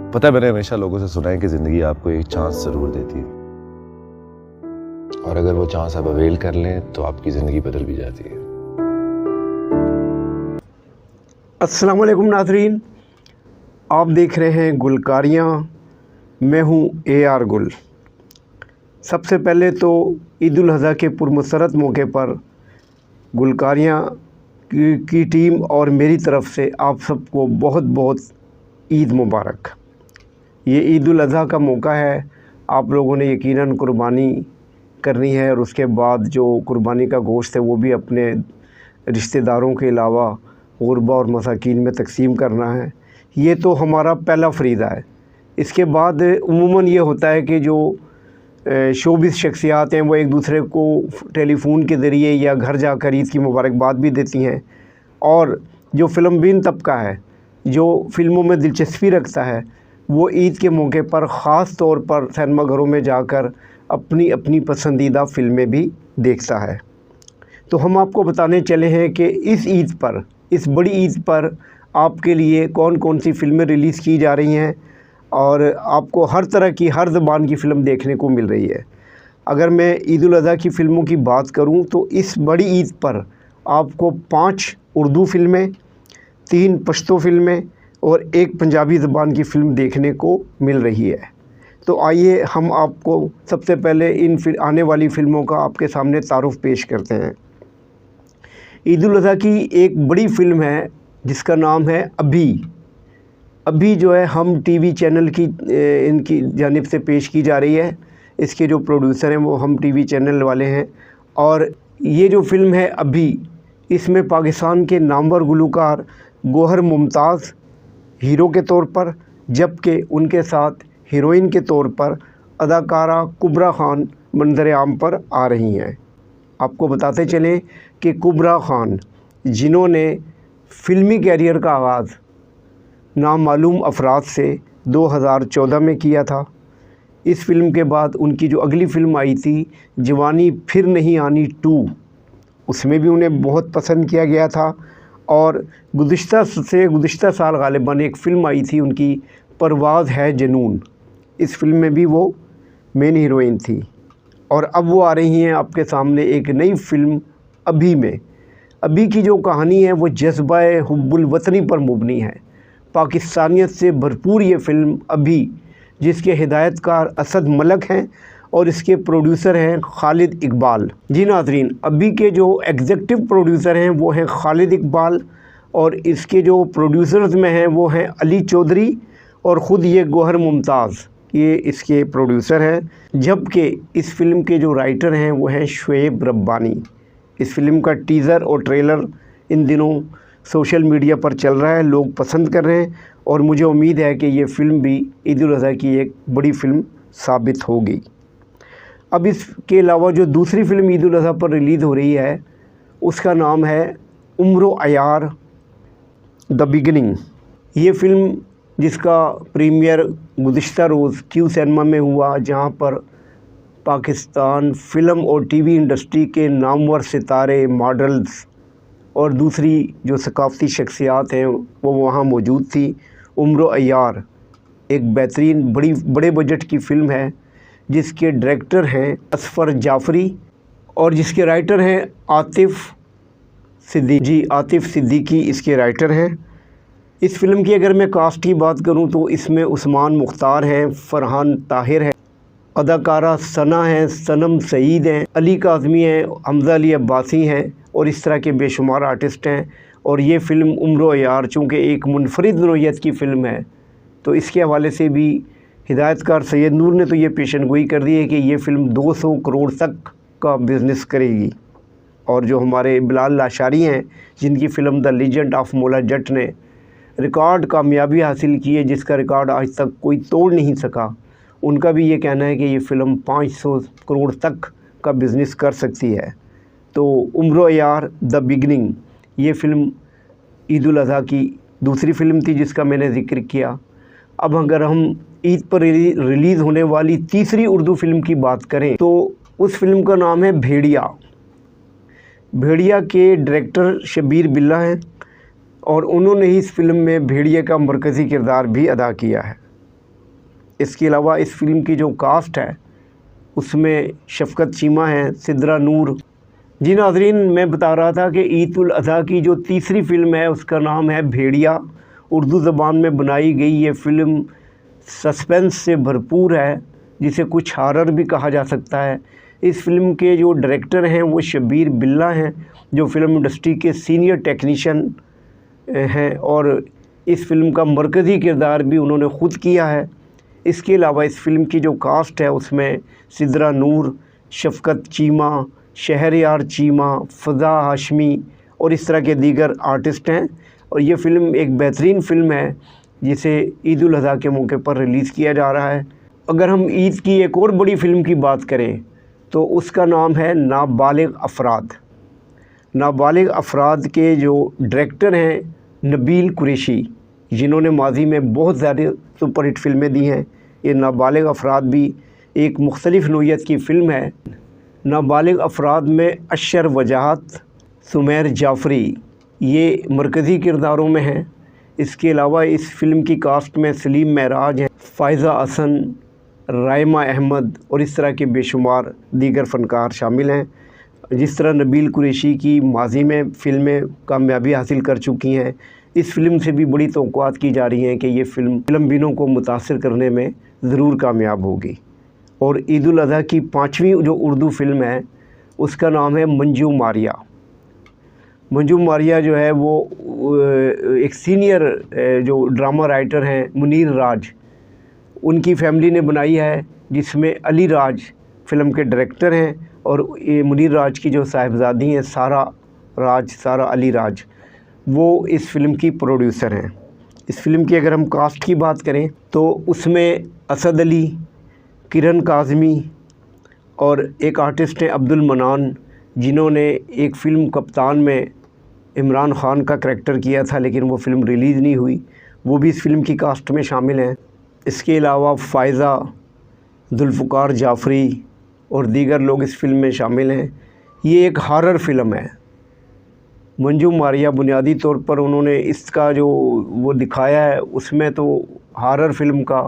पता है, मैंने हमेशा लोगों से सुना है कि जिंदगी आपको एक चांस जरूर देती है, और अगर वो चांस आप अवेल कर लें तो आपकी जिंदगी बदल भी जाती है। अस्सलाम वालेकुम नाज़रीन, आप देख रहे हैं गुलकारियाँ। मैं हूँ AR गुल। सबसे पहले तो ईद उल अज़हा के पुरमसरत मौके पर गुलकारियाँ की टीम और मेरी तरफ़ से आप सबको बहुत बहुत ईद मुबारक। ये ईद उल अज़हा का मौका है, आप लोगों ने यकीनन कुर्बानी करनी है और उसके बाद जो कुर्बानी का गोश्त है वो भी अपने रिश्तेदारों के अलावा गुरबा और मसाकीन में तकसीम करना है। ये तो हमारा पहला फ़रीज़ा है। इसके बाद उमूमन ये होता है कि जो शोबिस शख्सियात हैं वो एक दूसरे को टेलीफ़ोन के ज़रिए या घर जाकर ईद की मुबारकबाद भी देती हैं, और जो फ़िल्म बीन तबका है, जो फ़िल्मों में दिलचस्पी रखता है, वो ईद के मौके पर ख़ास तौर पर सिनेमा घरों में जाकर अपनी अपनी पसंदीदा फ़िल्में भी देखता है। तो हम आपको बताने चले हैं कि इस ईद पर, इस बड़ी ईद पर आपके लिए कौन कौन सी फ़िल्में रिलीज़ की जा रही हैं, और आपको हर तरह की, हर ज़बान की फ़िल्म देखने को मिल रही है। अगर मैं ईद उल अज़हा की फ़िल्मों की बात करूं तो इस बड़ी ईद पर आपको 5 उर्दू फ़िल्में, 3 पश्तो फ़िल्में और 1 पंजाबी ज़बान की फ़िल्म देखने को मिल रही है। तो आइए हम आपको सबसे पहले इन आने वाली फ़िल्मों का आपके सामने तारुफ़ पेश करते हैं। ईद उल अज़हा की एक बड़ी फ़िल्म है जिसका नाम है अभी जो है हम टीवी चैनल की इनकी जानिब से पेश की जा रही है। इसके जो प्रोड्यूसर हैं वो हम टीवी चैनल वाले हैं, और ये जो फ़िल्म है अभी, इसमें पाकिस्तान के नामवर गुलकार गौहर मुमताज़ हीरो के तौर पर, जबकि उनके साथ हीरोइन के तौर पर अदाकारा कुबरा खान मंज़र आम पर आ रही हैं। आपको बताते चलें कि कुबरा खान, जिन्होंने फ़िल्मी कैरियर का आगाज़ नामालूम अफराद से 2014 में किया था। इस फ़िल्म के बाद उनकी जो अगली फ़िल्म आई थी जवानी फिर नहीं आनी 2, उसमें भी उन्हें बहुत पसंद किया गया था। और गुज़िश्ता साल ग़ालिबन एक फ़िल्म आई थी उनकी, परवाज़ है जुनून, इस फ़िल्म में भी वो मेन हीरोइन थी। और अब वो आ रही हैं आपके सामने एक नई फ़िल्म अभी में। अभी की जो कहानी है वो जज्बा हुब्बुल वतनी पर मुबनी है। पाकिस्तानियत से भरपूर ये फ़िल्म अभी, जिसके हिदायतकार असद मलक हैं और इसके प्रोड्यूसर हैं खालिद इकबाल। जी नाज़रीन, अभी के जो एग्ज़ेक्टिव प्रोड्यूसर हैं वो हैं खालिद इकबाल, और इसके जो प्रोड्यूसर्स में हैं वो हैं अली चौधरी और ख़ुद ये गौहर मुमताज़, ये इसके प्रोड्यूसर हैं। जबकि इस फ़िल्म के जो राइटर हैं वो हैं शुएब रब्बानी। इस फ़िल्म का टीज़र और ट्रेलर इन दिनों सोशल मीडिया पर चल रहा है, लोग पसंद कर रहे हैं, और मुझे उम्मीद है कि ये फ़िल्म भी ईद उल अज़हा की एक बड़ी फ़िल्म साबित होगी। अब इसके अलावा जो दूसरी फ़िल्म ईद उल अज़हा पर रिलीज़ हो रही है उसका नाम है उम्र अयार द बिगिनिंग। ये फ़िल्म जिसका प्रीमियर गुज़िश्ता रोज़ क्यू सिनेमा में हुआ, जहाँ पर पाकिस्तान फ़िल्म और टीवी इंडस्ट्री के नामवर सितारे, मॉडल्स और दूसरी जो सकाफ़ती शख्सियात हैं वो वहाँ मौजूद थी। उम्र अयार एक बेहतरीन बड़े बजट की फ़िल्म है, जिसके डायरेक्टर हैं असफ़र जाफ़री और जिसके राइटर हैं आतिफ़ सिद्दीकी इसके राइटर हैं। इस फ़िल्म की अगर मैं कास्ट की बात करूं तो इसमें उस्मान मुख्तार हैं, फ़रहान ताहिर हैं, अदाकारा सना हैं, सनम सईद हैं, अली काज़मी हैं, हमज़ा अली अब्बासी हैं, और इस तरह के बेशुमार आर्टिस्ट हैं। और ये फ़िल्म उम्र अयार चूँकि एक मुनफरिद नौइयत की फ़िल्म है, तो इसके हवाले से भी हिदायतकार सैयद नूर ने तो ये पेशनगोई कर दी है कि ये फ़िल्म 200 करोड़ तक का बिज़नेस करेगी। और जो हमारे बिलाल लाशारी हैं, जिनकी film the legend of Maula Jatt ने रिकॉर्ड कामयाबी हासिल की है, जिसका रिकॉर्ड आज तक कोई तोड़ नहीं सका, उनका भी ये कहना है कि ये फ़िल्म 500 करोड़ तक का बिज़नेस कर सकती है। तो उम्र अयार द बिगिनिंग ये फ़िल्म ईद उल अज़हा की दूसरी फ़िल्म थी जिसका मैंने ज़िक्र किया। अब अगर हम ईद पर रिलीज़ होने वाली तीसरी उर्दू फ़िल्म की बात करें तो उस फ़िल्म का नाम है भेड़िया। भेड़िया के डायरेक्टर शब्बीर बिल्ला हैं और उन्होंने ही इस फ़िल्म में भेड़िया का मरकज़ी किरदार भी अदा किया है। इसके अलावा इस फिल्म की जो कास्ट है उसमें शफ़क़त चीमा हैं, सिद्रा नूर। जी नाज़रीन, मैं बता रहा था कि ईद उल अज़हा की जो तीसरी फ़िल्म है उसका नाम है भेड़िया। उर्दू ज़बान में बनाई गई ये फ़िल्म सस्पेंस से भरपूर है, जिसे कुछ हॉरर भी कहा जा सकता है। इस फिल्म के जो डायरेक्टर हैं वो शब्बीर बिल्ला हैं, जो फ़िल्म इंडस्ट्री के सीनियर टेक्नीशियन हैं, और इस फिल्म का मरकज़ी किरदार भी उन्होंने ख़ुद किया है। इसके अलावा इस फिल्म की जो कास्ट है उसमें सिद्रा नूर, शफ़क़त चीमा, शहरयार चीमा, फ़ज़ा हाशमी और इस तरह के दीगर आर्टिस्ट हैं। और ये फ़िल्म एक बेहतरीन फ़िल्म है जिसे ईद उल अज़हा के मौके पर रिलीज़ किया जा रहा है। अगर हम ईद की एक और बड़ी फ़िल्म की बात करें तो उसका नाम है नाबालिग अफ़राद। नाबालिग अफ़राद के जो डायरेक्टर हैं नबील कुरैशी, जिन्होंने माजी में बहुत ज़्यादा सुपरहिट फ़िल्में दी हैं। ये नाबालिग अफ़राद भी एक मुख्तलिफ़ नौइयत की फ़िल्म है। नाबालिग अफ़राद में अशर वजाहत, सुमैर जाफ़री ये मरकज़ी किरदारों में हैं। इसके अलावा इस फ़िल्म की कास्ट में सलीम महराज हैं, फ़ायज़ा हसन, राइमा अहमद और इस तरह के बेशुमार दीगर फ़नकार शामिल हैं। जिस तरह नबील कुरैशी की माजी में फ़िल्में कामयाबी हासिल कर चुकी हैं, इस फ़िल्म से भी बड़ी तवक्कुआत की जा रही हैं कि ये फ़िल्म बिनों को मुतासिर करने में ज़रूर कामयाब होगी। और ईद उल अज़हा की 5वीं जो उर्दू फ़िल्म है उसका नाम है मंजू मारिया। मंजू मारिया जो है वो एक सीनियर जो ड्रामा राइटर हैं मुनीर राज, उनकी फैमिली ने बनाई है, जिसमें अली राज फ़िल्म के डायरेक्टर हैं और ये मुनीर राज की जो साहिबजादी हैं सारा अली राज, वो इस फ़िल्म की प्रोड्यूसर हैं। इस फ़िल्म की अगर हम कास्ट की बात करें तो उसमें असद अली, किरण काज़मी और एक आर्टिस्ट हैं अब्दुल मनान, जिन्होंने एक फ़िल्म कप्तान में इमरान ख़ान का करैक्टर किया था, लेकिन वो फ़िल्म रिलीज़ नहीं हुई, वो भी इस फ़िल्म की कास्ट में शामिल हैं। इसके अलावा फ़ायज़ा, जुल्फ़िकार जाफ़री और दीगर लोग इस फ़िल्म में शामिल हैं। ये एक हॉरर फ़िल्म है। मंजू मारिया बुनियादी तौर पर उन्होंने इसका जो वो दिखाया है उसमें तो हॉरर फ़िल्म का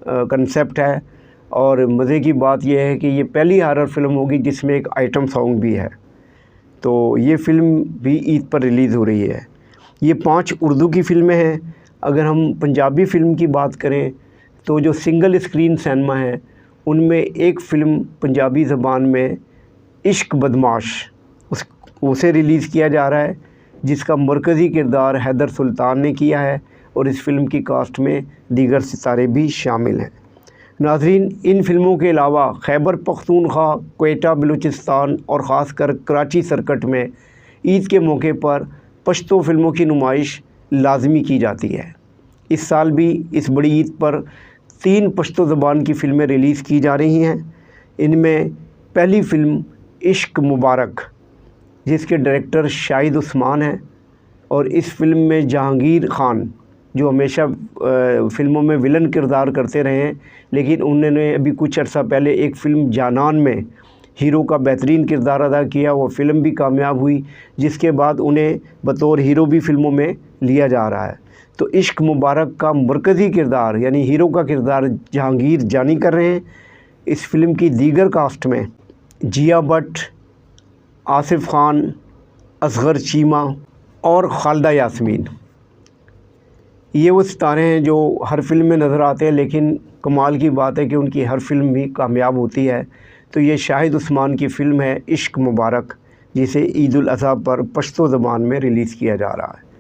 कंसेप्ट है, और मज़े की बात यह है कि ये पहली हॉरर फ़िल्म होगी जिसमें एक आइटम सॉन्ग भी है। तो ये फ़िल्म भी ईद पर रिलीज़ हो रही है। ये 5 उर्दू की फ़िल्में हैं। अगर हम पंजाबी फ़िल्म की बात करें तो जो सिंगल स्क्रीन सिनेमा है उनमें एक फ़िल्म पंजाबी ज़बान में इश्क बदमाश उसे रिलीज़ किया जा रहा है, जिसका मरकज़ी किरदार हैदर सुल्तान ने किया है, और इस फ़िल्म की कास्ट में दीगर सितारे भी शामिल हैं। नाज़रीन, इन फ़िल्मों के अलावा खैबर पख्तूनख्वा, क्वेटा बलूचिस्तान और ख़ासकर कराची सर्किट में ईद के मौके पर पश्तो फ़िल्मों की नुमाइश लाजमी की जाती है। इस साल भी इस बड़ी ईद पर 3 पश्तो ज़बान की फ़िल्में रिलीज़ की जा रही हैं। इनमें पहली फ़िल्म इश्क मुबारक, जिसके डायरेक्टर शाहिद उस्मान हैं, और इस फ़िल्म में जहांगीर ख़ान, जो हमेशा फ़िल्मों में विलन किरदार करते रहे हैं, लेकिन उन्होंने अभी कुछ अर्सा पहले एक फ़िल्म जानान में हीरो का बेहतरीन किरदार अदा किया। वो फ़िल्म भी कामयाब हुई, जिसके बाद उन्हें बतौर हीरो भी फ़िल्मों में लिया जा रहा है। तो इश्क मुबारक का मरकज़ी किरदार यानी हीरो का किरदार जहांगीर जानी कर रहे हैं। इस फ़िल्म की दीगर कास्ट में जिया भट्ट, आसिफ़ ख़ान, असग़र चीमा और खालिदा यास्मीन, ये वो सितारे हैं जो हर फ़िल्म में नज़र आते हैं, लेकिन कमाल की बात है कि उनकी हर फ़िल्म भी कामयाब होती है। तो ये शाहिद उस्मान की फ़िल्म है इश्क मुबारक, जिसे ईद उल अज़हा पर पश्तो ज़बान में रिलीज़ किया जा रहा है।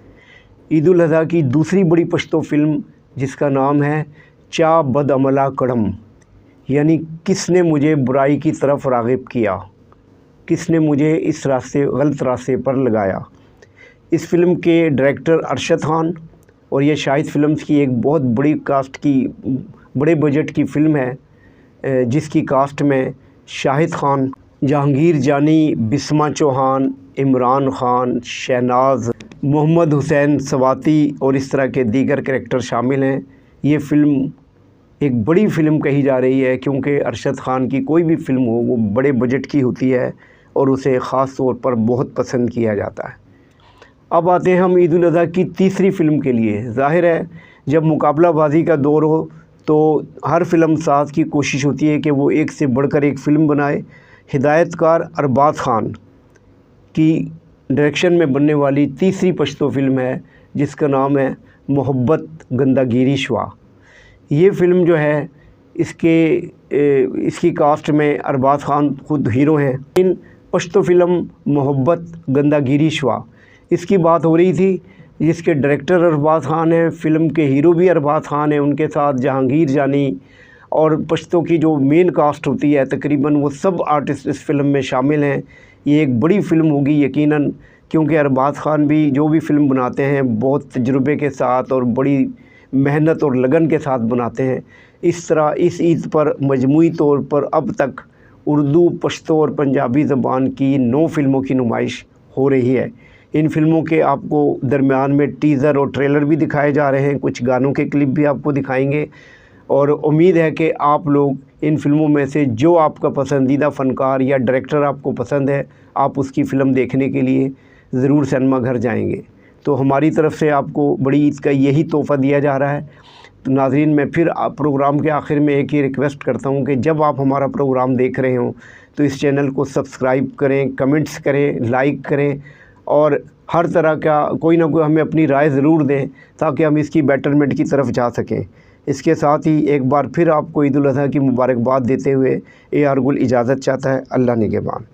ईद उल अज़हा की दूसरी बड़ी पश्तो फ़िल्म, जिसका नाम है चा बदअमला कड़म, यानी किसने मुझे बुराई की तरफ राग़िब किया, किसने मुझे इस रास्ते गलत रास्ते पर लगाया। इस फ़िल्म के डायरेक्टर अरशद ख़ान, और ये शाहिद फ़िल्म्स की एक बहुत बड़ी कास्ट की बड़े बजट की फ़िल्म है, जिसकी कास्ट में शाहिद ख़ान, जहांगीर जानी, बिस्मा चौहान, इमरान ख़ान, शहनाज, मोहम्मद हुसैन सवाती और इस तरह के दीगर करैक्टर शामिल हैं। ये फ़िल्म एक बड़ी फ़िल्म कही जा रही है, क्योंकि अरशद ख़ान की कोई भी फ़िल्म हो वो बड़े बजट की होती है और उसे ख़ास तौर पर बहुत पसंद किया जाता है। अब आते हैं हम ईद उल अज़हा की तीसरी फ़िल्म के लिए। ज़ाहिर है जब मुकाबलाबाजी का दौर हो तो हर फिल्म साज की कोशिश होती है कि वो एक से बढ़कर एक फ़िल्म बनाए। हिदायतकार अरबाज़ खान की डायरेक्शन में बनने वाली तीसरी पश्तो फ़िल्म है जिसका नाम है मोहब्बत गंदागिरी शवा। ये फ़िल्म जो है इसकी कास्ट में अरबाज़ खान खुद हीरो हैं। इन पश्तो फ़िल्म मोहब्बत गंदागिरी शवा इसकी बात हो रही थी, जिसके डायरेक्टर अरबाज़ खान हैं, फ़िल्म के हीरो भी अरबाज़ खान हैं, उनके साथ जहांगीर जानी और पश्तो की जो मेन कास्ट होती है तकरीबन वो सब आर्टिस्ट इस फ़िल्म में शामिल हैं। ये एक बड़ी फ़िल्म होगी यकीनन, क्योंकि अरबाज़ खान भी जो भी फ़िल्म बनाते हैं बहुत तजुर्बे के साथ और बड़ी मेहनत और लगन के साथ बनाते हैं। इस तरह इस ईद पर मजमूई तौर पर अब तक उर्दू, पश्तो और पंजाबी ज़बान की 9 फ़िल्मों की नुमाइश हो रही है। इन फ़िल्मों के आपको दरमियान में टीज़र और ट्रेलर भी दिखाए जा रहे हैं, कुछ गानों के क्लिप भी आपको दिखाएंगे और उम्मीद है कि आप लोग इन फ़िल्मों में से जो आपका पसंदीदा फ़नकार या डायरेक्टर आपको पसंद है, आप उसकी फ़िल्म देखने के लिए ज़रूर सिनेमा घर जाएंगे। तो हमारी तरफ से आपको बड़ी ईद का यही तोहफ़ा दिया जा रहा है। तो नाज़रीन, मैं फिर प्रोग्राम के आखिर में एक ही रिक्वेस्ट करता हूँ कि जब आप हमारा प्रोग्राम देख रहे हों तो इस चैनल को सब्सक्राइब करें, कमेंट्स करें, लाइक करें और हर तरह का कोई ना कोई हमें अपनी राय ज़रूर दें ताकि हम इसकी बेटरमेंट की तरफ जा सकें। इसके साथ ही एक बार फिर आपको ईद उल अज़हा की मुबारकबाद देते हुए AR गुल इजाज़त चाहता है। अल्लाह निगहबान।